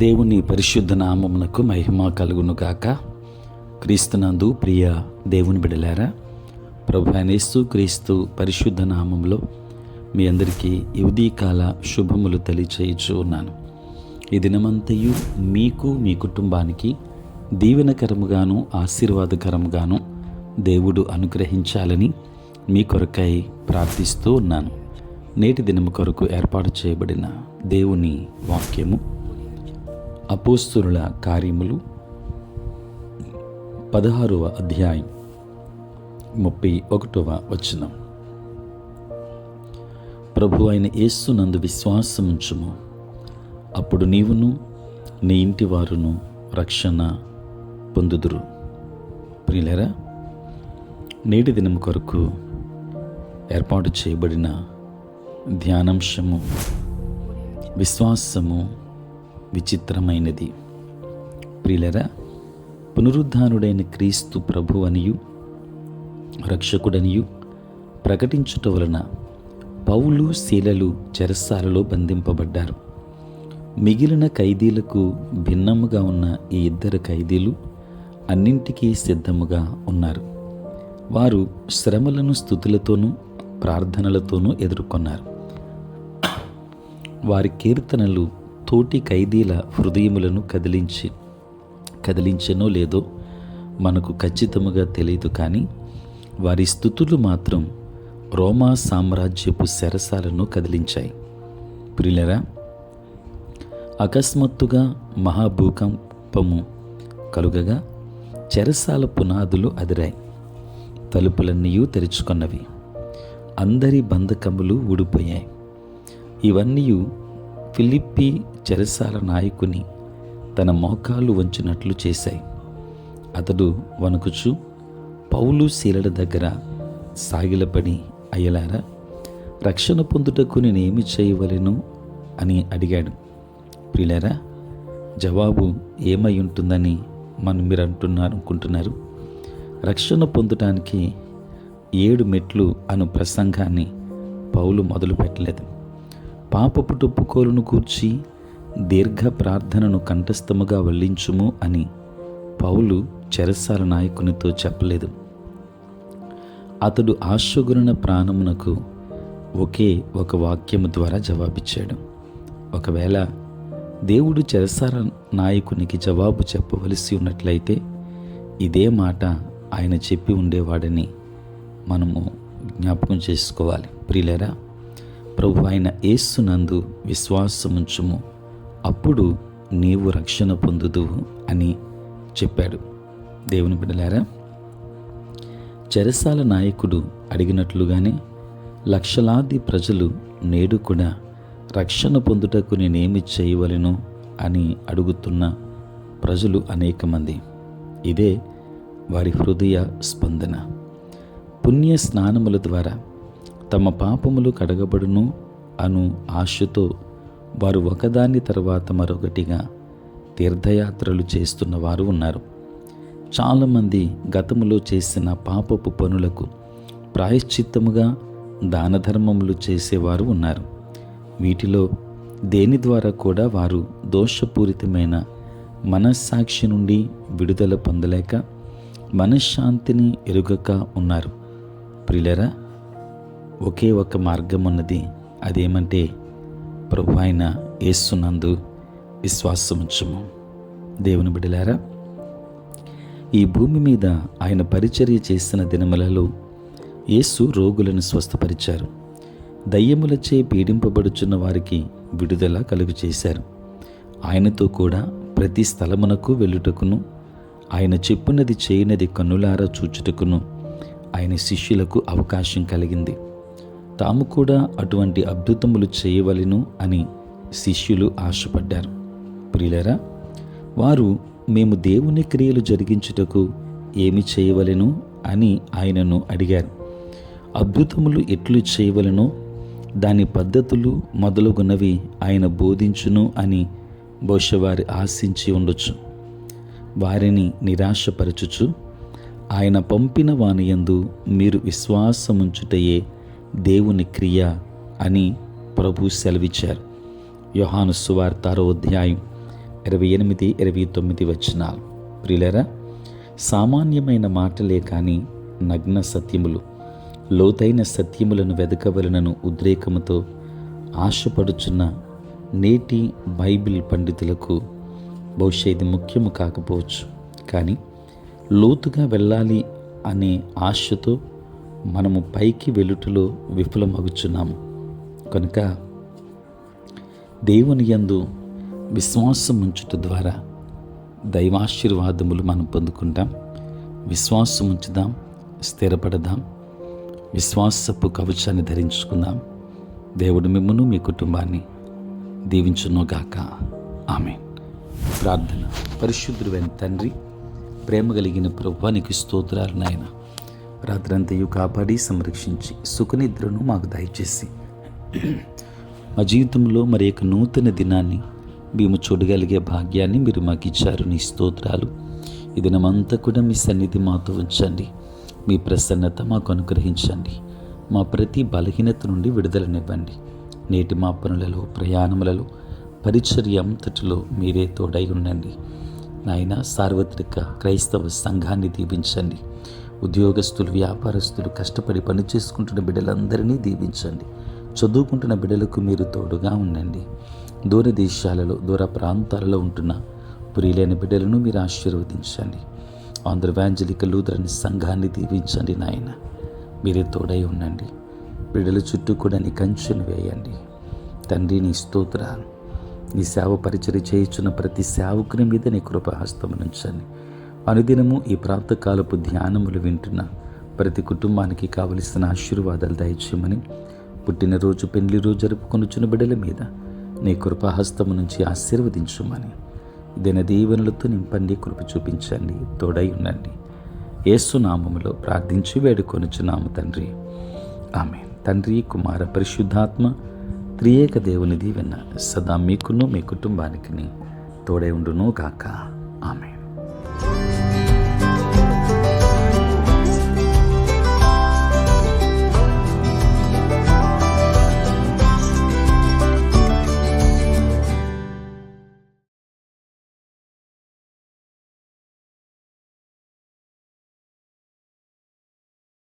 దేవుని పరిశుద్ధ నామమునకు మహిమ కలుగును గాక. క్రీస్తునందు ప్రియ దేవుని బిడ్డలారా, ప్రభు అయిన యేసు క్రీస్తు పరిశుద్ధ నామంలో మీ అందరికీ ఈ ఉదయకాల శుభములు తెలియచేయచ్చు ఉన్నాను. ఈ దినమంతయు మీకు మీ కుటుంబానికి దీవెనకరముగాను ఆశీర్వాదకరముగాను దేవుడు అనుగ్రహించాలని మీ కొరకై ప్రార్థిస్తూ ఉన్నాను. నేటి దినము కొరకు ఏర్పాటు చేయబడిన దేవుని వాక్యము అపోస్తలుల కార్యములు 16వ అధ్యాయం 31వ వచనం. ప్రభు అయిన యేసునందు విశ్వాసముంచుము, అప్పుడు నీవును నీ ఇంటి వారును రక్షణ పొందుదురు. ప్రియులారా, నేటి దినం కొరకు ఏర్పాటు చేయబడిన ధ్యానాంశము విశ్వాసము విచిత్రమైనది. ప్రియులారా, పునరుద్ధానుడైన క్రీస్తు ప్రభు అనియు రక్షకుడనియు ప్రకటించుట వలన పౌలు శీలలు చెరసాలలో బంధింపబడ్డారు. మిగిలిన ఖైదీలకు భిన్నముగా ఉన్న ఈ ఇద్దరు ఖైదీలు అన్నింటికీ సిద్ధముగా ఉన్నారు. వారు శ్రమలను స్తుతులతోనూ ప్రార్థనలతోనూ ఎదుర్కొన్నారు. వారి కీర్తనలు తోటి ఖైదీల హృదయములను కదిలించెనో లేదో మనకు ఖచ్చితముగా తెలియదు, కానీ వారి స్తుతులు మాత్రం రోమా సామ్రాజ్యపు చెరసాలను కదిలించాయి. ప్రియులారా, అకస్మాత్తుగా మహాభూకంపము కలుగగా చెరసాల పునాదులు అదిరాయి. తలుపులన్నీ తెరుచుకున్నవి. అందరి బంధకములు ఊడిపోయాయి. ఇవన్నీ ఫిలిప్పీ చెరసాల నాయకుని తన మోకాలు వంచినట్లు చేశాయి. అతడు వణకుచు పౌలు శీలల దగ్గర సాగిలపడి, అయ్యలారా, రక్షణ పొందుటకు నేనేమి చేయవలెను అని అడిగాడు. ప్రియులారా, జవాబు ఏమై ఉంటుందని మీరు అనుకుంటున్నారు? రక్షణ పొందటానికి 7 మెట్లు అను ప్రసంగాన్ని పౌలు మొదలు పెట్టలేదు. పాపపు టొప్పుకోలును కూర్చి దీర్ఘ ప్రార్థనను కంఠస్థముగా వల్లించుము అని పౌలు చెరసాల నాయకునితో చెప్పలేదు. అతడు ఆశగుణ ప్రాణమునకు ఒకే ఒక వాక్యము ద్వారా జవాబిచ్చాడు. ఒకవేళ దేవుడు చెరసాల నాయకునికి జవాబు చెప్పవలసి ఉన్నట్లయితే ఇదే మాట ఆయన చెప్పి ఉండేవాడని మనము జ్ఞాపకం చేసుకోవాలి. ప్రియులారా, ప్రభు అయిన యేసునందు విశ్వాసముంచుము, అప్పుడు నీవు రక్షణ పొందుదువు అని చెప్పాడు. దేవుని బిడ్డలారా, చెరసాల నాయకుడు అడిగినట్లుగానే లక్షలాది ప్రజలు నేడు కూడా రక్షణ పొందుటకు నేనేమి చేయవలెను అని అడుగుతున్న ప్రజలు అనేక మంది. ఇదే వారి హృదయ స్పందన. పుణ్య స్నానముల ద్వారా తమ పాపములు కడగబడును అను ఆశతో వారు ఒకదాని తర్వాత మరొకటిగా తీర్థయాత్రలు చేస్తున్న వారు ఉన్నారు. చాలామంది గతములో చేసిన పాపపు పనులకు ప్రాయశ్చిత్తముగా దాన ధర్మములు చేసేవారు ఉన్నారు. వీటిలో దేని ద్వారా కూడా వారు దోషపూరితమైన మనస్సాక్షి నుండి విడుదల పొందలేక మనశ్శాంతిని ఎరుగక ఉన్నారు. ప్రియులారా, ఒకే ఒక మార్గం ఉన్నది. అదేమంటే ప్రభు అయిన యేసునందు విశ్వాసముంచుము. దేవుని బిడ్డలారా, ఈ భూమి మీద ఆయన పరిచర్య చేసిన దినములలో యేసు రోగులను స్వస్థపరిచారు. దయ్యములచే పీడింపబడుచున్న వారికి విడుదల కలుగు చేశారు. ఆయనతో కూడా ప్రతి స్థలమునకు వెళ్ళుటకును, ఆయన చెప్పునది చేయనది కన్నులారా చూచుటకును ఆయన శిష్యులకు అవకాశం కలిగింది. తాము కూడా అటువంటి అద్భుతములు చేయవలెను అని శిష్యులు ఆశపడ్డారు. ప్రియులారా, వారు మేము దేవుని క్రియలు జరిగించుటకు ఏమి చేయవలెను అని ఆయనను అడిగారు. అద్భుతములు ఎట్లు చేయవలెనో దాని పద్ధతులు మొదలుగున్నవి ఆయన బోధించును అని బహుశా వారు ఆశించి ఉండొచ్చు. వారిని నిరాశపరచుచు ఆయన పంపిన వాని యందు మీరు విశ్వాసముంచుటయే దేవుని క్రియ అని ప్రభు సెలవిచ్చారు. యోహాను సువార్త 6వ అధ్యాయం 28, 29 వచనాలు. ప్రియులారా, సామాన్యమైన మాటలే కానీ నగ్న సత్యములు, లోతైన సత్యములను వెదకవలనను ఉద్రేకముతో ఆశపడుచున్న నేటి బైబిల్ పండితులకు బహుశా ఇది ముఖ్యము కాకపోవచ్చు. కానీ లోతుగా వెళ్ళాలి అనే ఆశతో మనము పైకి వెలుటలో విఫలమగుచున్నాము. కనుక దేవుని యందు విశ్వాసం ఉంచుట ద్వారా దైవాశీర్వాదములు మనం పొందుకుంటాం. విశ్వాసం ఉంచుదాం, స్థిరపడదాం, విశ్వాసపు కవచాన్ని ధరించుకుందాం. దేవుడు మిమ్మును మీ కుటుంబాన్ని దీవించునుగాక. ఆమేన్. ప్రార్థన. పరిశుద్ధుడైన తండ్రి, ప్రేమ కలిగిన ప్రభువా, నీకు స్తోత్రాలు నాయన. రాత్రంతయు కాపాడి సంరక్షించి సుఖనిద్రను మాకు దయచేసి మా జీవితంలో మరి యొక్క నూతన దినాన్ని మేము చూడగలిగే భాగ్యాన్ని మీరు మాకు ఇచ్చారు. నీ స్తోత్రాలు. ఈ దినమంతా కూడా మీ సన్నిధి మాతో ఉంచండి. మీ ప్రసన్నత మాకు అనుగ్రహించండి. మా ప్రతి బలహీనత నుండి విడుదలనివ్వండి. నేటి మా పనులలో, ప్రయాణములలో, పరిచర్య అంతటిలో మీరే తోడై ఉండండి నాయన. సార్వత్రిక క్రైస్తవ సంఘాన్ని దీవించండి. ఉద్యోగస్తులు, వ్యాపారస్తులు, కష్టపడి పని చేసుకుంటున్న బిడ్డలందరినీ దీవించండి. చదువుకుంటున్న బిడ్డలకు మీరు తోడుగా ఉండండి. దూర దేశాలలో, దూర ప్రాంతాలలో ఉంటున్న ప్రియులైన బిడ్డలను మీరు ఆశీర్వదించండి. ఆంధ్ర ఎవాంజలికల్ లూథరన్ సంఘాన్ని దీవించండి నాయన. మీరే తోడై ఉండండి. బిడ్డల చుట్టూ కూడా నీ కంచెను వేయండి తండ్రి. నీ స్తోత్రాలు. నీ సేవ పరిచర్య చేయుచున్న ప్రతి సేవకుని మీద నీ కృపాహస్తమునుంచండి. అనుదినము ఈ ప్రాతకాలపు ధ్యానములు వింటున్న ప్రతి కుటుంబానికి కావలసిన ఆశీర్వాదాలు దయచేయమని, పుట్టినరోజు, పెళ్లి రోజు జరుపుకొనుచున్న బిడ్డల మీద నీ కృపాహస్తము నుంచి ఆశీర్వదించుమని, దిన దీవెనలతో నింపండి, కృప చూపించండి, తోడై ఉండండి. యేసు నామములో ప్రార్థించి వేడుకొనుచున్నాము తండ్రి. ఆమేన్. తండ్రి, కుమార, పరిశుద్ధాత్మ త్రియేక దేవుని దీవెన సదా మీకును మీ కుటుంబానికి తోడై ఉండును గాక. ఆమేన్.